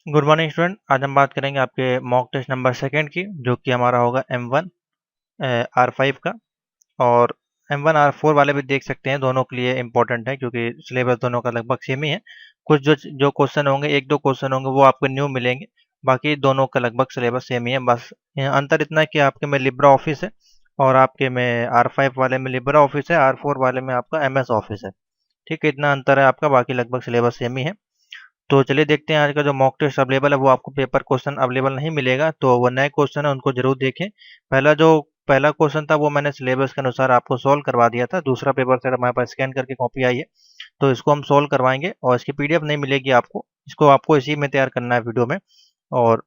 Good morning student. आज हम बात करेंगे आपके मॉक टेस्ट नंबर सेकंड की, जो कि हमारा होगा M1 R5 का। और M1 R4 वाले भी देख सकते हैं, दोनों के लिए इम्पोर्टेंट है क्योंकि सिलेबस दोनों का लगभग सेम ही है। कुछ जो जो क्वेश्चन होंगे, एक दो क्वेश्चन होंगे वो आपको न्यू मिलेंगे, बाकी दोनों का लगभग सिलेबस सेम ही है। बस अंतर इतना है कि आपके में लिब्रा ऑफिस है और आपके में R5 वाले में लिब्रा ऑफिस है, R4 वाले में आपका MS ऑफिस है। ठीक है, इतना अंतर है आपका, बाकी लगभग सिलेबस सेम ही है। तो चलिए देखते हैं आज का जो मॉक टेस्ट अवेलेबल है, वो आपको पेपर क्वेश्चन अवेलेबल नहीं मिलेगा, तो वो नए क्वेश्चन है उनको जरूर देखें। पहला क्वेश्चन था वो मैंने सिलेबस के अनुसार आपको सॉल्व करवा दिया था। दूसरा पेपर सेट हमारे पास स्कैन करके कॉपी आई है, तो इसको हम सॉल्व करवाएंगे और इसकी पीडीएफ नहीं मिलेगी आपको, इसको आपको इसी में तैयार करना है वीडियो में। और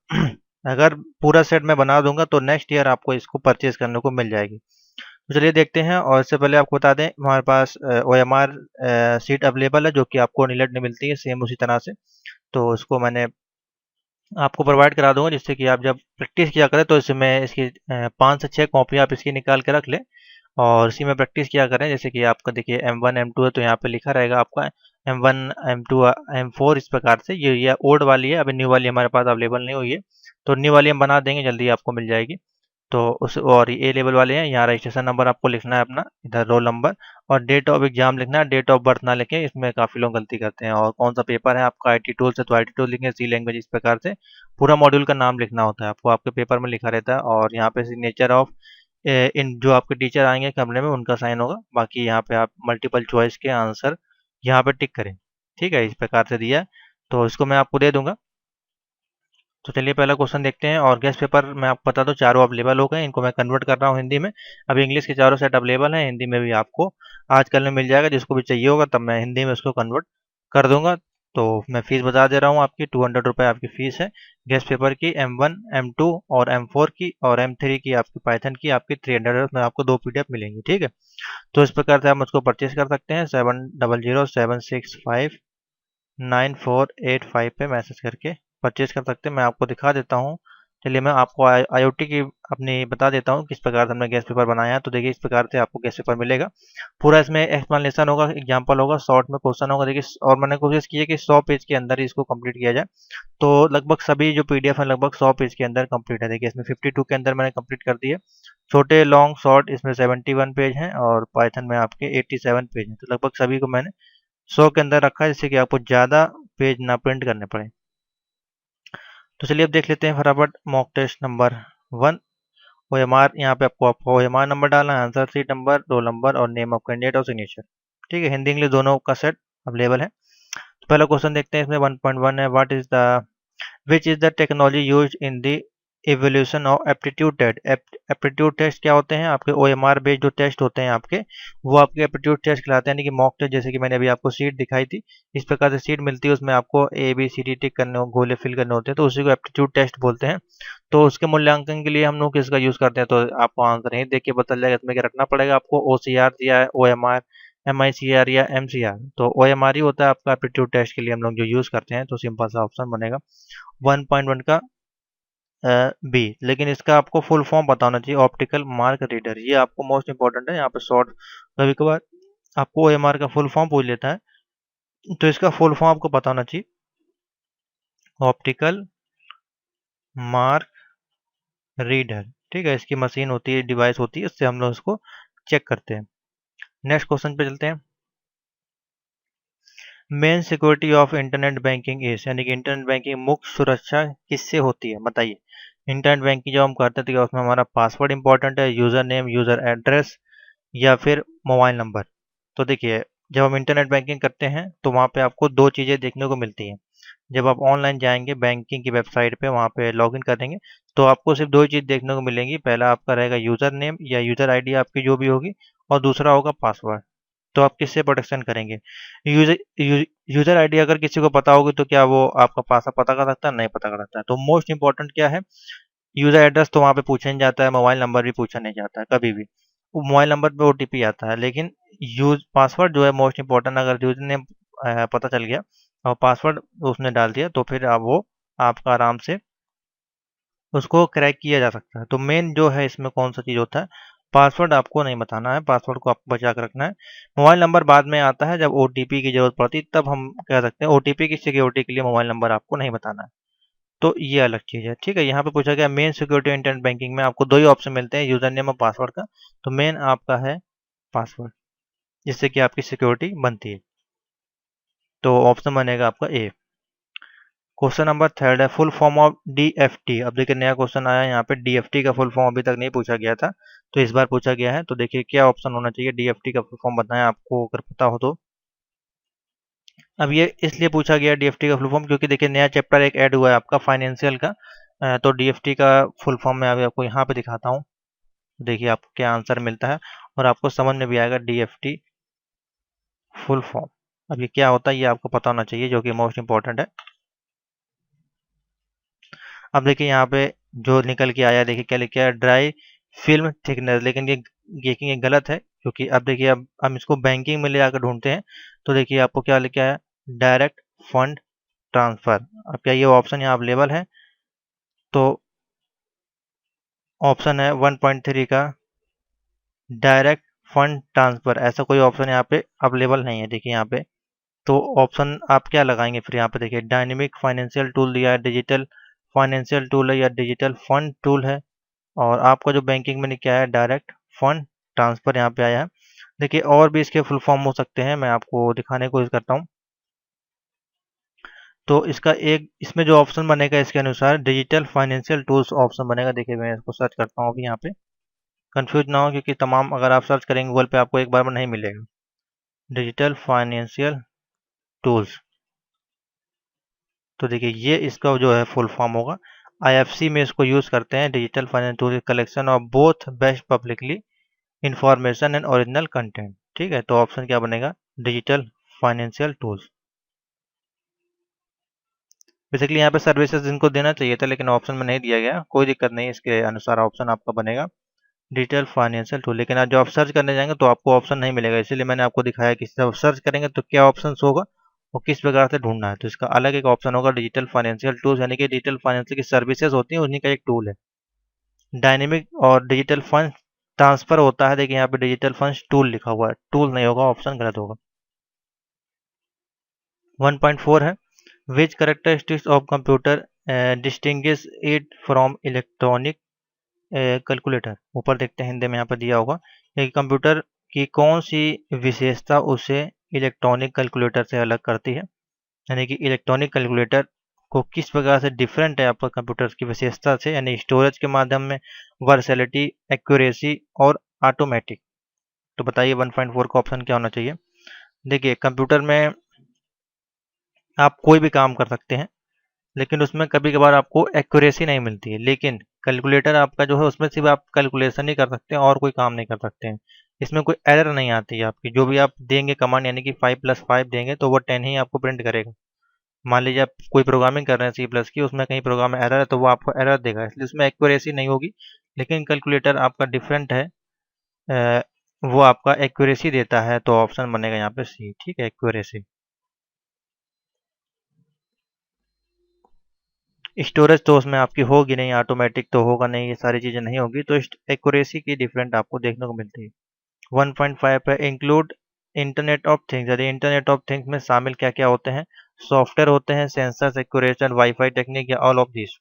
अगर पूरा सेट मैं बना दूंगा तो नेक्स्ट ईयर आपको इसको परचेज करने को मिल जाएगी। तो चलिए देखते हैं। और इससे पहले आपको बता दें, हमारे पास OMR सीट अवेलेबल है, जो कि आपको नीलेट में मिलती है सेम उसी तरह से। तो उसको मैंने आपको प्रोवाइड करा दूंगा, जिससे कि आप जब प्रैक्टिस किया करें तो इसमें इसकी 5 से 6 कॉपी आप इसकी निकाल के रख लें और इसी में प्रैक्टिस किया करें। जैसे कि आपका देखिए M1 M2 है, तो यहाँ पे लिखा रहेगा आपका M1 M2 M4 इस प्रकार से। ये ओल्ड वाली है, अभी न्यू वाली हमारे पास अवेलेबल नहीं हुई है, तो न्यू वाली हम बना देंगे, जल्दी आपको मिल जाएगी। तो उस और ए लेवल वाले हैं, यहाँ रजिस्ट्रेशन नंबर आपको लिखना है अपना, इधर रोल नंबर और डेट ऑफ एग्जाम लिखना है, डेट ऑफ बर्थ ना लिखें, इसमें काफ़ी लोग गलती करते हैं। और कौन सा पेपर है आपका, IT टूल से तो IT टूल लिखें, सी लैंग्वेज, इस प्रकार से पूरा मॉड्यूल का नाम लिखना होता है आपको, आपके पेपर में लिखा रहता है। और यहाँ पे सिग्नेचर ऑफ इन जो आपके टीचर आएंगे कमरे में उनका साइन होगा। बाकी यहाँ पे आप मल्टीपल चॉइस के आंसर यहाँ पे टिक करें। ठीक है, इस प्रकार से दिया है, तो इसको मैं आपको दे दूंगा। तो चलिए पहला क्वेश्चन देखते हैं। और गेस्ट पेपर मैं आपको बता दूं, चारों अवेलेबल हो गए, इनको मैं कन्वर्ट कर रहा हूँ हिंदी में। अभी इंग्लिश के चारों सेट अवेलेबल हैं, हिंदी में भी आपको आजकल में मिल जाएगा, जिसको भी चाहिए होगा तब मैं हिंदी में उसको कन्वर्ट कर दूंगा। तो मैं फीस बता दे रहा हूँ, आपकी 200 रुपये आपकी फ़ीस है गेस्ट पेपर की, M1 M2 और M4 की, और M3 की आपकी पाइथन की आपकी 300 में आपको 2 PDF मिलेंगी। ठीक है, तो इस प्रकार से आप मुझको परचेज कर सकते हैं 7007659485 पे मैसेज करके परचेज कर सकते हैं। मैं आपको दिखा देता हूँ। चलिए मैं आपको IoT की अपनी बता देता हूँ किस प्रकार से हमने गैस पेपर बनाया है। तो देखिए इस प्रकार से आपको गैस पेपर मिलेगा, पूरा इसमें एक्सप्लेनेशन होगा, एग्जांपल होगा, शॉर्ट में क्वेश्चन होगा। देखिए और मैंने कोशिश की है कि 100 पेज के अंदर ही इसको कंप्लीट किया जाए, तो लगभग सभी जो PDF है लगभग 100 पेज के अंदर कंप्लीट है। देखिए इसमें 52 के अंदर मैंने कंप्लीट कर दिए, छोटे लॉन्ग शॉर्ट इसमें 71 पेज हैं और पाइथन में आपके 87 पेज हैं। तो लगभग सभी को मैंने 100 के अंदर रखा है, जिससे कि आपको ज़्यादा पेज ना प्रिंट करने पड़े। तो चलिए अब देख लेते हैं फटाफट मॉक टेस्ट नंबर 1। OMR, यहाँ पे आपको OMR नंबर डालना है, answer sheet number, roll number और नेम ऑफ कैंडिडेट और सिग्नेचर। ठीक है, हिंदी इंग्लिश दोनों का सेट अवेलेबल है। तो पहला क्वेश्चन देखते हैं, इसमें 1.1 है, what is the which is the technology used in the evolution of aptitude test. Aptitude test क्या होते हैं, आपके OMR बेस्ड जो टेस्ट होते हैं आपके, वो आपके एप्टीट्यूड टेस्ट कहलाते हैं, यानी कि मॉक टेस्ट। जैसे कि मैंने अभी आपको सीट दिखाई थी, इस प्रकार से सीट मिलती है, उसमें आपको ABCD टिक करने गोले फिल करने होते हैं, तो उसी को एप्टीट्यूड टेस्ट बोलते हैं। तो उसके मूल्यांकन के लिए हम लोग किसका यूज करते हैं, तो आपको आंसर यही देख के पता चल जाएगा। इसमें क्या रखना पड़ेगा आपको, OCR दिया है, OMR, MICR या MCR। तो OMR ही होता है आपका एप्टीट्यूड टेस्ट के लिए हम लोग जो यूज करते हैं, तो सिंपल सा ऑप्शन बनेगा 1.1 का बी। लेकिन इसका आपको फुल फॉर्म पता होना चाहिए, ऑप्टिकल मार्क रीडर, ये आपको मोस्ट इंपॉर्टेंट है। यहाँ पे शॉर्ट कभी कभार आपको OMR का फुल फॉर्म पूछ लेता है, तो इसका फुल फॉर्म आपको पता होना चाहिए, ऑप्टिकल मार्क रीडर। ठीक है, इसकी मशीन होती है, डिवाइस होती है, इससे हम लोग इसको चेक करते हैं। नेक्स्ट क्वेश्चन पे चलते हैं। Main security of internet banking is, यानी कि इंटरनेट बैंकिंग मुख्य सुरक्षा किससे होती है, बताइए। इंटरनेट बैंकिंग जब हम करते थे, उसमें हमारा पासवर्ड इंपॉर्टेंट है, यूज़र नेम, यूज़र एड्रेस या फिर मोबाइल नंबर। तो देखिए जब हम इंटरनेट बैंकिंग करते हैं तो वहाँ पे आपको दो चीज़ें देखने को मिलती हैं। जब आप ऑनलाइन जाएंगे बैंकिंग की वेबसाइट पे, वहाँ पे लॉगिन करेंगे, तो आपको सिर्फ दो ही चीज़ देखने को मिलेंगी। पहला आपका रहेगा यूज़र नेम या यूज़र आईडी आपकी जो भी होगी, और दूसरा होगा पासवर्ड। तो आप किससे प्रोटेक्शन करेंगे, यूजर यूजर आईडी अगर किसी को पता होगी तो क्या वो आपका पासवर्ड पता कर सकता है, नहीं पता कर सकता है। तो मोस्ट इंपॉर्टेंट क्या है, यूजर एड्रेस तो वहाँ पे पूछा नहीं जाता है, मोबाइल नंबर भी पूछा नहीं जाता है कभी भी, वो मोबाइल नंबर पे OTP आता है। लेकिन यूज पासवर्ड जो है मोस्ट इंपॉर्टेंट, अगर यूजर नेम पता चल गया और पासवर्ड उसने डाल दिया, तो फिर आप वो आपका आराम से उसको क्रैक किया जा सकता है। तो मेन जो है इसमें कौन सा चीज़ होता है, पासवर्ड आपको नहीं बताना है, पासवर्ड को आपको बचा कर रखना है। मोबाइल नंबर बाद में आता है, जब OTP की जरूरत पड़ती तब हम कह सकते हैं। OTP की सिक्योरिटी के लिए मोबाइल नंबर आपको नहीं बताना है। तो ये अलग चीज़ है। ठीक है, यहाँ पे पूछा गया मेन सिक्योरिटी इंटरनेट बैंकिंग में आपको 2 ही ऑप्शन मिलते हैं यूज़र नेम और पासवर्ड का। तो मेन आपका है पासवर्ड, जिससे कि आपकी सिक्योरिटी बनती है। तो ऑप्शन बनेगा आपका ए। क्वेश्चन नंबर थर्ड है फुल फॉर्म ऑफ डीएफटी। अब देखिए नया क्वेश्चन आया यहाँ पे, डीएफटी का फुल फॉर्म अभी तक नहीं पूछा गया था, तो इस बार पूछा गया है। तो देखिए क्या ऑप्शन होना चाहिए, डीएफटी का फुल फॉर्म बताएं आपको अगर पता हो तो। अब ये इसलिए पूछा गया डीएफटी का फुल फॉर्म क्योंकि देखिए नया चैप्टर एक ऐड हुआ है आपका फाइनेंशियल का। तो डीएफटी का फुल फॉर्म मैं अभी आपको यहाँ पे दिखाता हूँ। देखिए आपको क्या आंसर मिलता है और आपको समझ में भी आएगा डीएफटी फुल फॉर्म। अब ये क्या होता है ये आपको पता होना चाहिए, जो कि मोस्ट इंपॉर्टेंट है। अब देखिए यहाँ पे जो निकल के आया, देखिए क्या लिखा है, ड्राई फिल्म थिकनेस। लेकिन ये गलत है, क्योंकि अब देखिए अब हम इसको बैंकिंग में ले आकर ढूंढते हैं। तो देखिए आपको क्या लिखा है, डायरेक्ट फंड ट्रांसफर। अब क्या ये ऑप्शन यहाँ अवेलेबल है? तो ऑप्शन है 1.3 का डायरेक्ट फंड ट्रांसफर, ऐसा कोई ऑप्शन यहाँ पे अवेलेबल नहीं है। देखिए यहाँ पे तो ऑप्शन आप क्या लगाएंगे फिर? यहाँ पे देखिए डायनेमिक फाइनेंशियल टूल दिया है, डिजिटल फाइनेंशियल टूल है या डिजिटल फंड टूल है, और आपका जो बैंकिंग में क्या है, डायरेक्ट फंड ट्रांसफर यहाँ पे आया है। देखिए और भी इसके फुल फॉर्म हो सकते हैं, मैं आपको दिखाने की कोशिश करता हूँ। तो इसका एक इसमें जो ऑप्शन बनेगा इसके अनुसार डिजिटल फाइनेंशियल टूल्स ऑप्शन बनेगा। देखिए मैं इसको सर्च करता हूँ अभी यहाँ पे, कंफ्यूज ना हो, क्योंकि तमाम अगर आप सर्च करेंगे गूगल पे आपको एक बार में नहीं मिलेगा। डिजिटल फाइनेंशियल टूल्स, तो देखिए ये इसका जो है फुल फॉर्म होगा। आईएफसी में इसको यूज़ करते हैं, digital financial tool collection of both best publicly information and original content. ठीक है, तो ऑप्शन क्या बनेगा, डिजिटल फाइनेंशियल टूल्स। बेसिकली यहाँ पे सर्विसेज इनको देना चाहिए था, लेकिन ऑप्शन में नहीं दिया गया, कोई दिक्कत नहीं, इसके अनुसार ऑप्शन आपका बनेगा डिजिटल फाइनेंशियल टूल। लेकिन आज जो आप सर्च करने जाएंगे तो आपको ऑप्शन नहीं मिलेगा, इसीलिए मैंने आपको दिखाया कि जब सर्च करेंगे तो क्या ऑप्शन होगा और किस प्रकार से ढूंढना है। तो इसका अलग एक ऑप्शन होगा डिजिटल फाइनेंशियल टूल्स, यानी कि डिजिटल फाइनेंशियल की सर्विसेज होती हैं उन्हीं का एक टूल है। डायनेमिक और डिजिटल फंड ट्रांसफर होता है, देखिए यहाँ पे डिजिटल फंड टूल लिखा हुआ है, टूल नहीं होगा, ऑप्शन गलत होगा। 1.4 है which characteristics of computer distinguish it from electronic calculator. ऊपर देखते हैं हिंदी में यहाँ पर दिया होगा कि कंप्यूटर की कौन सी विशेषता उसे इलेक्ट्रॉनिक कैलकुलेटर से अलग करती है, यानी कि इलेक्ट्रॉनिक कैलकुलेटर को किस प्रकार से डिफरेंट है आपका कंप्यूटर की विशेषता से, यानी स्टोरेज के माध्यम में, वर्सेलिटी, एक्यूरेसी और ऑटोमेटिक। तो बताइए 1.4 का ऑप्शन क्या होना चाहिए। देखिए कंप्यूटर में आप कोई भी काम कर सकते हैं, लेकिन उसमें कभी कभार आपको एक्यूरेसी नहीं मिलती है। लेकिन कैलकुलेटर आपका जो है उसमें सिर्फ आप कैलकुलेशन ही कर सकते हैं और कोई काम नहीं कर सकते हैं। इसमें कोई एरर नहीं आती है आपकी, जो भी आप देंगे कमांड, यानी कि 5+5 देंगे तो वो 10 ही आपको प्रिंट करेगा। मान लीजिए आप कोई प्रोग्रामिंग कर रहे हैं C++ की, उसमें कहीं प्रोग्राम में एरर है तो वो आपको एरर देगा, इसलिए उसमें एक्यूरेसी नहीं होगी। लेकिन कैलकुलेटर आपका डिफरेंट है, वो आपका एक्यूरेसी देता है, तो ऑप्शन बनेगा यहाँ पे सी। ठीक है, एक्यूरेसी। स्टोरेज तो उसमें आपकी होगी नहीं, ऑटोमेटिक तो होगा नहीं, ये सारी चीज़ें नहीं होगी, तो एक्यूरेसी की डिफरेंट आपको देखने को मिलती है। 1.5 है इंक्लूड इंटरनेट ऑफ थिंग्स। यदि इंटरनेट ऑफ थिंग्स में शामिल क्या क्या होते हैं, सॉफ्टवेयर होते हैं, सेंसर्स, एक्यूरेशन, वाईफाई टेक्निक या ऑल ऑफ दिस।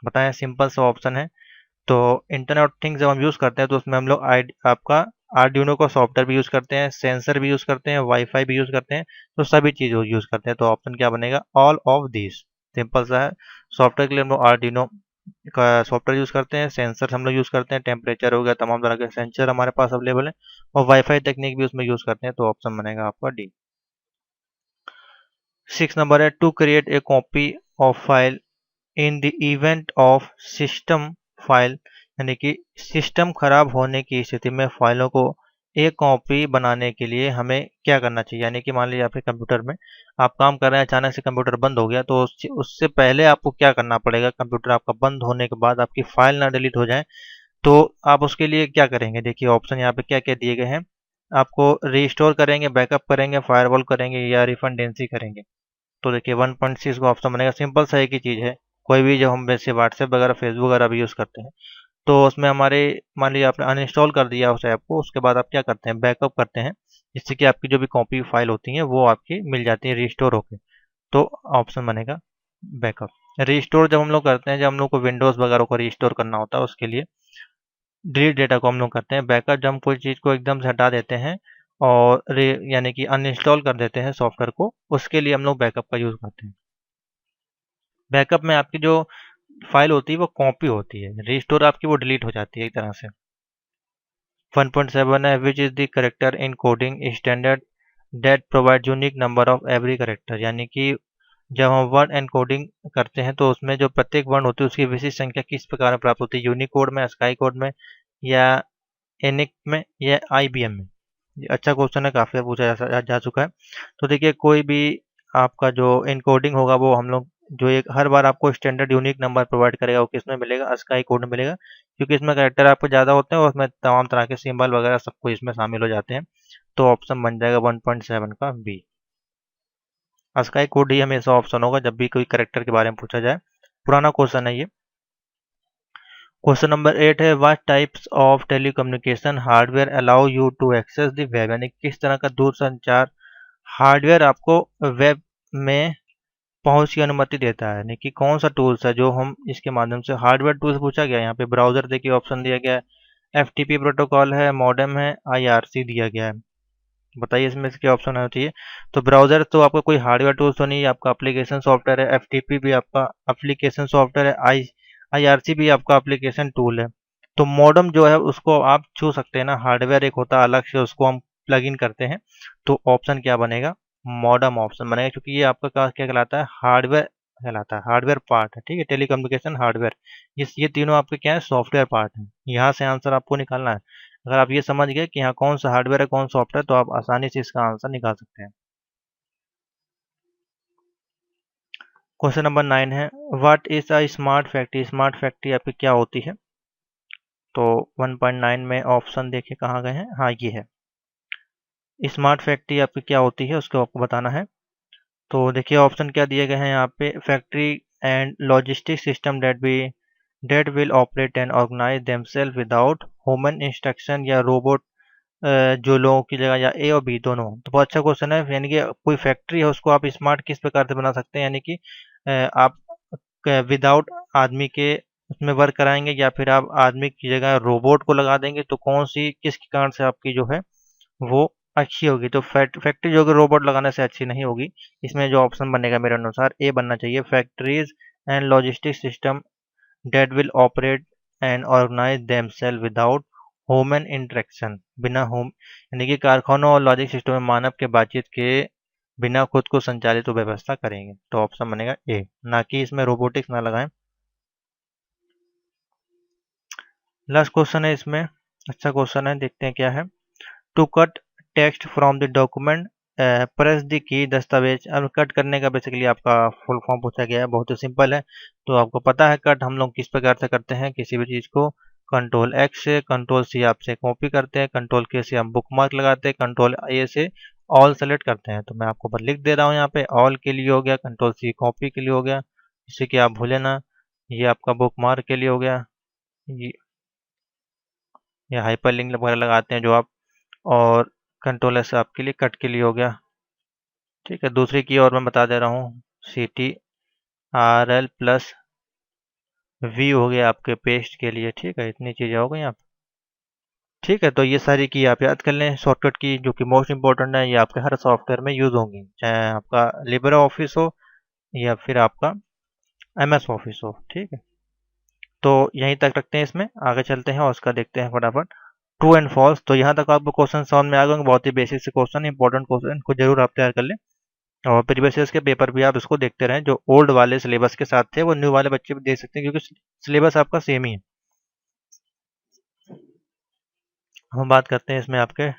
बताएं, सिंपल सा ऑप्शन है। तो इंटरनेट ऑफ थिंग्स जब हम यूज़ करते हैं तो उसमें हम लोग आपका आर्डिनो का सॉफ्टवेयर भी यूज़ करते हैं, सेंसर भी यूज़ करते हैं, वाईफाई भी यूज़ करते हैं, तो सभी चीज़ यूज़ करते हैं। तो ऑप्शन क्या बनेगा, ऑल ऑफ दिस। सिंपल सा है। सॉफ्टवेयर के लिए हम लोग आर्डिनो का सॉफ्टवेयर यूज़ करते हैं, सेंसर हम लोग यूज़ करते हैं, टेम्परेचर हो गया, तमाम तरह के सेंसर हमारे पास अवेलेबल है, और वाईफाई टेक्निक भी उसमें यूज़ करते हैं। तो ऑप्शन बनेगा आपका डी। 6 नंबर है to create a copy of file in the event of system file, यानी कि सिस्टम खराब होने की स्थिति में फाइलों को एक कॉपी बनाने के लिए हमें क्या करना चाहिए। यानी कि मान लीजिए आपके कंप्यूटर में आप काम कर रहे हैं, अचानक से कंप्यूटर बंद हो गया, तो उससे पहले आपको क्या करना पड़ेगा, कंप्यूटर आपका बंद होने के बाद आपकी फाइल ना डिलीट हो जाए, तो आप उसके लिए क्या करेंगे। देखिए ऑप्शन यहाँ पे क्या क्या दिए गए हैं, आपको रीस्टोर करेंगे, बैकअप करेंगे, फायरवॉल करेंगे या रिफंडेंसी करेंगे। तो देखिए 1.6 का ऑप्शन बनेगा, सिंपल सा एक ही चीज़ है। कोई भी जब हम वैसे व्हाट्सएप वगैरह, फेसबुक वगैरह भी यूज़ करते हैं, तो उसमें हमारे मान लीजिए आपने अनइंस्टॉल कर दिया उस ऐप को, उसके बाद आप क्या करते हैं, बैकअप करते हैं, जिससे कि आपकी जो भी कॉपी फाइल होती हैं वो आपकी मिल जाती है रिस्टोर होकर। तो ऑप्शन बनेगा बैकअप, रिस्टोर जब हम लोग करते हैं, जब हम लोग को विंडोज़ वगैरह को रिस्टोर करना होता है, उसके लिए डिलीट डेटा को हम लोग करते हैं। बैकअप जब हम कोई चीज़ को एकदम से हटा देते हैं और यानी कि अनइंस्टॉल कर देते हैं सॉफ्टवेयर को, उसके लिए हम लोग बैकअप का यूज़ करते हैं। बैकअप में आपकी जो फाइल होती है वो कॉपी होती है, रिस्टोर आपकी वो डिलीट हो जाती है एक तरह से। 1.7 है which is the character in coding standard that provide unique number of every character, यानी कि जब हम वर्ड एनकोडिंग करते हैं तो उसमें जो प्रत्येक वर्ण होती है उसकी विशिष्ट संख्या किस प्रकार में प्राप्त होती है, यूनिकोड में, स्काई कोड में, या एनिक में, या आईबीएम में। ये अच्छा क्वेश्चन है, काफ़ी पूछा जा चुका है। तो देखिए कोई भी आपका जो एनकोडिंग होगा वो हम लोग जो एक हर बार आपको स्टैंडर्ड यूनिक नंबर प्रोवाइड करेगा वो किसमें मिलेगा, स्काई कोड में मिलेगा, क्योंकि इसमें कैरेक्टर आपको ज़्यादा होते हैं और उसमें तमाम तरह के सिंबल वगैरह सब कुछ इसमें शामिल हो जाते हैं। तो ऑप्शन बन जाएगा 1.7 का बी। स्काई कोड ही हमेशा ऑप्शन होगा जब भी कोई कैरेक्टर के बारे में पूछा जाए। पुराना क्वेश्चन है ये। क्वेश्चन नंबर 8 है what types of telecommunication hardware allow you to access the web, यानी किस तरह का दूरसंचार हार्डवेयर आपको वेब में पहुंच की अनुमति देता है, यानी कि कौन सा टूल्स है जो हम इसके माध्यम से, हार्डवेयर टूल्स पूछा गया है। यहाँ पे ब्राउजर देखिए ऑप्शन दिया गया है, एफटीपी प्रोटोकॉल है, मॉडेम है, आईआरसी दिया गया है। बताइए इसमें से क्या ऑप्शन होना चाहिए। तो ब्राउजर तो आपका कोई हार्डवेयर टूल्स तो नहीं है, आपका एप्लीकेशन सॉफ्टवेयर है। एफटीपी भी आपका एप्लीकेशन सॉफ्टवेयर है। आईआरसी भी आपका एप्लीकेशन टूल है। तो मॉडेम जो है उसको आप छू सकते हैं ना, हार्डवेयर एक होता है अलग से, उसको हम प्लग इन करते हैं। तो ऑप्शन क्या बनेगा, मॉडेम ऑप्शन बनेगा, क्योंकि ये आपका क्या कहलाता है, हार्डवेयर कहलाता है, हार्डवेयर पार्ट है। ठीक है, टेलीकम्युनिकेशन हार्डवेयर, ये तीनों आपके क्या है, सॉफ्टवेयर पार्ट है। यहाँ से आंसर आपको निकालना है। अगर आप ये समझ गए कि यहाँ कौन सा हार्डवेयर है कौन सॉफ्टवेयर, तो आप आसानी से इसका आंसर निकाल सकते हैं। क्वेश्चन नंबर 9 है what is a smart factory, smart factory आपकी क्या होती है। तो 1.9 में ऑप्शन देखिए कहाँ गए हैं, हाँ ये है। स्मार्ट फैक्ट्री आपकी क्या होती है उसको आपको बताना है। तो देखिए ऑप्शन क्या दिए गए हैं यहाँ पे, factory and logistic system that will operate and organise themselves without human instruction, या रोबोट जो लोगों की जगह, या ए और बी दोनों। तो बहुत अच्छा क्वेश्चन है, यानी कि कोई फैक्ट्री है उसको आप स्मार्ट किस प्रकार से बना सकते हैं, यानी कि आप विदाउट आदमी के उसमें वर्क कराएंगे, या फिर आप आदमी की जगह रोबोट को लगा देंगे, तो कौन सी किस कारण से आपकी जो है वो अच्छी होगी। तो फैक्ट्री जो कि रोबोट लगाने से अच्छी नहीं होगी। इसमें जो ऑप्शन बनेगा मेरे अनुसार ए बनना चाहिए, factories and logistic system that will operate and organise themselves without human interaction, बिना होम, यानी कि कारखानों और लॉजिक सिस्टम में मानव के बातचीत के बिना खुद को संचालित व्यवस्था करेंगे। तो ऑप्शन बनेगा ए, ना कि इसमें रोबोटिक्स ना लगाएं। लास्ट क्वेश्चन है इसमें, अच्छा क्वेश्चन है, देखते हैं क्या है। To cut text from the document press the key, दस्तावेज। अब कट करने का बेसिकली आपका फुल फॉर्म पूछा गया है, बहुत ही सिंपल है। तो आपको पता है कट हम लोग किस प्रकार से करते हैं किसी भी चीज़ को, कंट्रोल एक्स से, कंट्रोल सी आपसे कॉपी करते हैं, कंट्रोल के से हम बुक मार्क लगाते हैं, कंट्रोल ए से ऑल सेलेक्ट करते हैं। तो मैं आपको बस लिख दे रहा हूँ यहाँ पे, ऑल के लिए हो गया, कंट्रोल सी कॉपी के लिए हो गया, जिससे कि आप भूले ना। ये आपका बुक मार्क के लिए हो गया, ये हाइपर लिंक वगैरह लगाते हैं जो आप, और कंट्रोल एस आपके लिए कट के लिए हो गया। ठीक है, दूसरी की और मैं बता दे रहा हूँ, CTRL+ V हो गया आपके पेस्ट के लिए। ठीक है, इतनी चीज़ें हो गई आप। ठीक है, तो ये सारी की आप याद कर लें शॉर्टकट की, जो कि मोस्ट इंपॉर्टेंट है, ये आपके हर सॉफ्टवेयर में यूज़ होंगी, चाहे आपका लिब्रे ऑफिस हो या फिर आपका MS ऑफिस हो। ठीक है, तो यहीं तक रखते हैं, इसमें आगे चलते हैं और उसका देखते हैं फटाफट ट्रू एंड फॉल्स। तो यहाँ तक आपको क्वेश्चन समझ में आ गए, बहुत ही बेसिक से क्वेश्चन, इंपॉर्टेंट क्वेश्चन को जरूर आप तैयार कर लें। और प्रीवियस ईयर्स के पेपर भी आप इसको देखते रहें, जो ओल्ड वाले सिलेबस के साथ थे वो न्यू वाले बच्चे भी देख सकते हैं, क्योंकि सिलेबस आपका सेम ही है। हम बात करते हैं इसमें आपके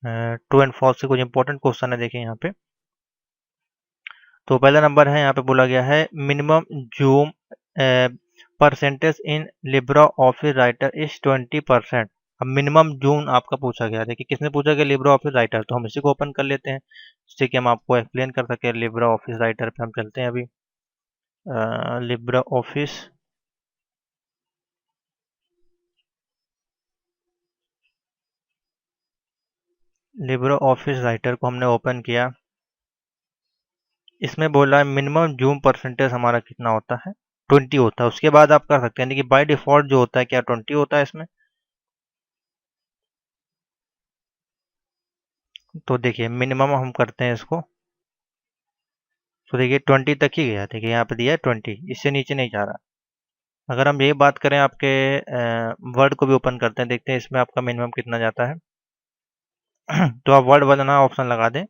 ट्रू एंड फॉल्स से कुछ इंपॉर्टेंट क्वेश्चन है, देखिए यहाँ पे। तो पहला नंबर है, यहाँ पे बोला गया है minimum zoom percentage in Libra office writer is 20%। अब मिनिमम जूम आपका पूछा गया, देखिए किसने पूछा गया, लिब्रा ऑफिस राइटर। तो हम इसी को ओपन कर लेते हैं, जिससे कि हम आपको एक्सप्लेन कर सकें। लिब्रा ऑफिस राइटर पे हम चलते हैं अभी। Libra office, Libra office writer को हमने ओपन किया। इसमें बोला है मिनिमम जूम परसेंटेज हमारा कितना होता है, 20 होता है, उसके बाद आप कर सकते हैं। यानी कि बाय डिफ़ॉल्ट जो होता है क्या 20 होता है इसमें। तो देखिए मिनिमम हम करते हैं इसको, तो देखिए 20 तक ही गया। देखिए यहाँ पे दिया है 20, इससे नीचे नहीं जा रहा। अगर हम यही बात करें आपके वर्ड को भी ओपन करते हैं, देखते हैं इसमें आपका मिनिमम कितना जाता है। तो आप वर्ड वाला ऑप्शन लगा दें।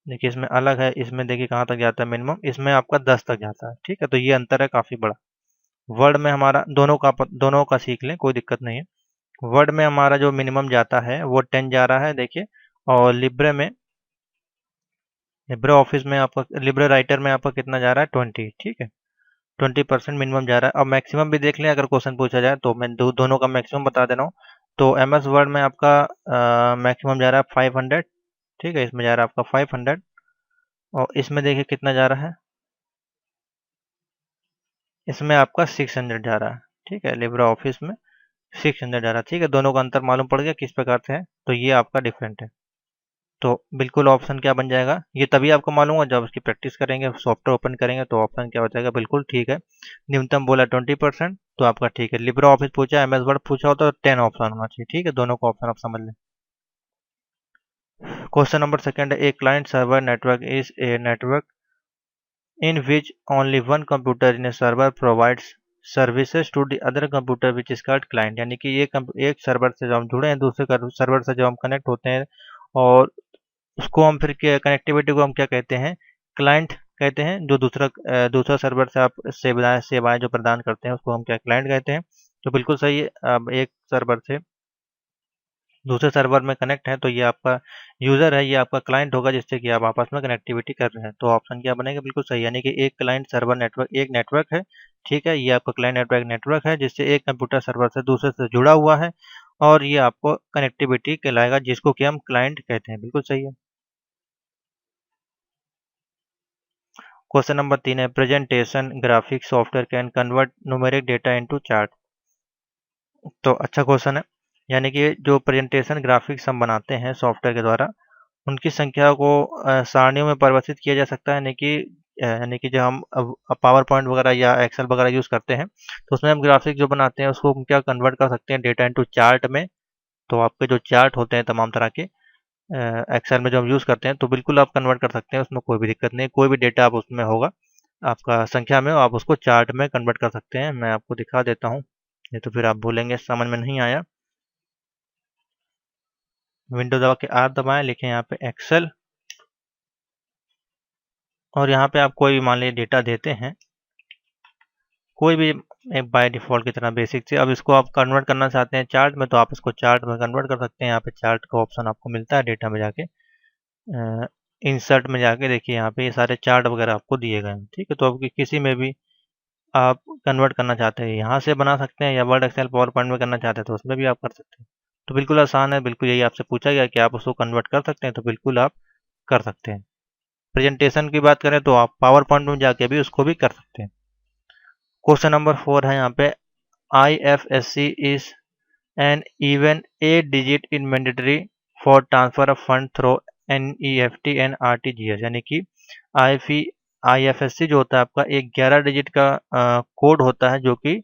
देखिए इसमें अलग है, इसमें देखिए कहाँ तक जाता है मिनिमम, इसमें आपका 10 तक जाता है। ठीक है, तो ये अंतर है काफ़ी बड़ा। वर्ड में हमारा दोनों का सीख लें, कोई दिक्कत नहीं है। वर्ड में हमारा जो मिनिमम जाता है वो 10 जा रहा है देखिए। और लिब्रे ऑफिस में आपका, लिब्रे राइटर में आपका कितना जा रहा है 20। ठीक है, 20% मिनिमम जा रहा है। अब मैक्सिमम भी देख लें अगर क्वेश्चन पूछा जाए तो, मैं दोनों का मैक्सिमम बता दे रहा हूँ। तो एम एस वर्ड में आपका मैक्सिमम जा रहा है 500। ठीक है, इसमें जा रहा है आपका 500। और इसमें देखिए कितना जा रहा है, इसमें आपका 600 जा रहा है। ठीक है, लिब्रा ऑफिस में 600 जा रहा है। ठीक है, दोनों का अंतर मालूम पड़ गया किस प्रकार से है, तो ये आपका डिफरेंट है। तो बिल्कुल ऑप्शन क्या बन जाएगा, ये तभी आपको मालूम होगा जब उसकी प्रैक्टिस करेंगे, सॉफ्टवेयर ओपन करेंगे, तो ऑप्शन क्या हो जाएगा, बिल्कुल ठीक है। न्यूनतम बोला 20%, तो आपका ठीक है। लिब्रा ऑफिस पूछा, एम एस वर्ड पूछा हो तो 10 ऑप्शन होना चाहिए। ठीक है, दोनों का ऑप्शन आप समझ लें। क्वेश्चन नंबर सेकंड है, a client server network is a network in which only one computer in a server provides services to the other computer which is called client। यानी कि एक सर्वर से जब हम जुड़े हैं, दूसरे सर्वर से जब हम कनेक्ट होते हैं, और उसको हम फिर कनेक्टिविटी को हम क्या कहते हैं, क्लाइंट कहते हैं। जो दूसरा सर्वर से आप सेवाएं जो प्रदान करते हैं उसको हम क्या क्लाइंट कहते हैं। तो बिल्कुल सही है। अब एक सर्वर से दूसरे सर्वर में कनेक्ट है तो ये आपका यूज़र है, ये आपका क्लाइंट होगा जिससे कि आप आपस में कनेक्टिविटी कर रहे हैं। तो ऑप्शन क्या बनेगा, बिल्कुल सही। यानी कि एक क्लाइंट सर्वर नेटवर्क एक नेटवर्क है। ठीक है, ये आपका क्लाइंट नेटवर्क नेटवर्क है जिससे एक कंप्यूटर सर्वर से दूसरे से जुड़ा हुआ है, और ये आपको कनेक्टिविटी कहलाएगा, जिसको कि हम क्लाइंट कहते हैं। बिल्कुल सही है। क्वेश्चन नंबर 3 है, presentation graphics software can convert numeric data into chart. तो अच्छा क्वेश्चन है। यानी कि जो प्रेजेंटेशन ग्राफिक्स हम बनाते हैं सॉफ्टवेयर के द्वारा, उनकी संख्या को सारणियों में परिवर्तित किया जा सकता है। यानी कि जब हम अब पावर पॉइंट वगैरह या एक्सेल वगैरह यूज़ करते हैं, तो उसमें हम ग्राफिक जो बनाते हैं उसको हम क्या कन्वर्ट कर सकते हैं डेटा इनटू चार्ट में। तो आपके जो चार्ट होते हैं तमाम तरह के एक्सेल में जो हम यूज़ करते हैं, तो बिल्कुल आप कन्वर्ट कर सकते हैं, उसमें कोई भी दिक्कत नहीं। कोई भी डेटा आप उसमें होगा आपका संख्या में, आप उसको चार्ट में कन्वर्ट कर सकते हैं। मैं आपको दिखा देता हूँ, नहीं तो फिर आप भूलेंगे, समझ में नहीं आया। विंडो दबा के आर दबाएं, लिखें यहाँ पे एक्सेल, और यहाँ पे आप कोई भी मान लीजिए डेटा देते हैं, कोई भी एक बाय डिफ़ॉल्ट की तरह बेसिक से। अब इसको आप कन्वर्ट करना चाहते हैं चार्ट में, तो आप इसको चार्ट में कन्वर्ट कर सकते हैं। यहाँ पे चार्ट का ऑप्शन आपको मिलता है, डेटा में जाके इंसर्ट में जाके देखिए यहाँ पे ये सारे चार्ट वगैरह आपको दिए गए हैं। ठीक है, तो आपकी किसी में भी आप कन्वर्ट करना चाहते हैं यहाँ से बना सकते हैं, या वर्ड एक्सेल पावर पॉइंट में करना चाहते हैं तो उसमें भी आप कर सकते हैं। तो बिल्कुल आसान है, बिल्कुल यही आपसे पूछा गया कि आप उसको कन्वर्ट कर सकते हैं, तो बिल्कुल आप कर सकते हैं। प्रेजेंटेशन की बात करें तो आप पावर पॉइंट में जाके भी उसको भी कर सकते हैं। क्वेश्चन नंबर 4 है यहाँ पे, IFSC is an even 8 digit in mandatory for transfer of fund through NEFT and RTGS। यानी कि IFSC जो होता है आपका एक 11 डिजिट का कोड होता है, जो कि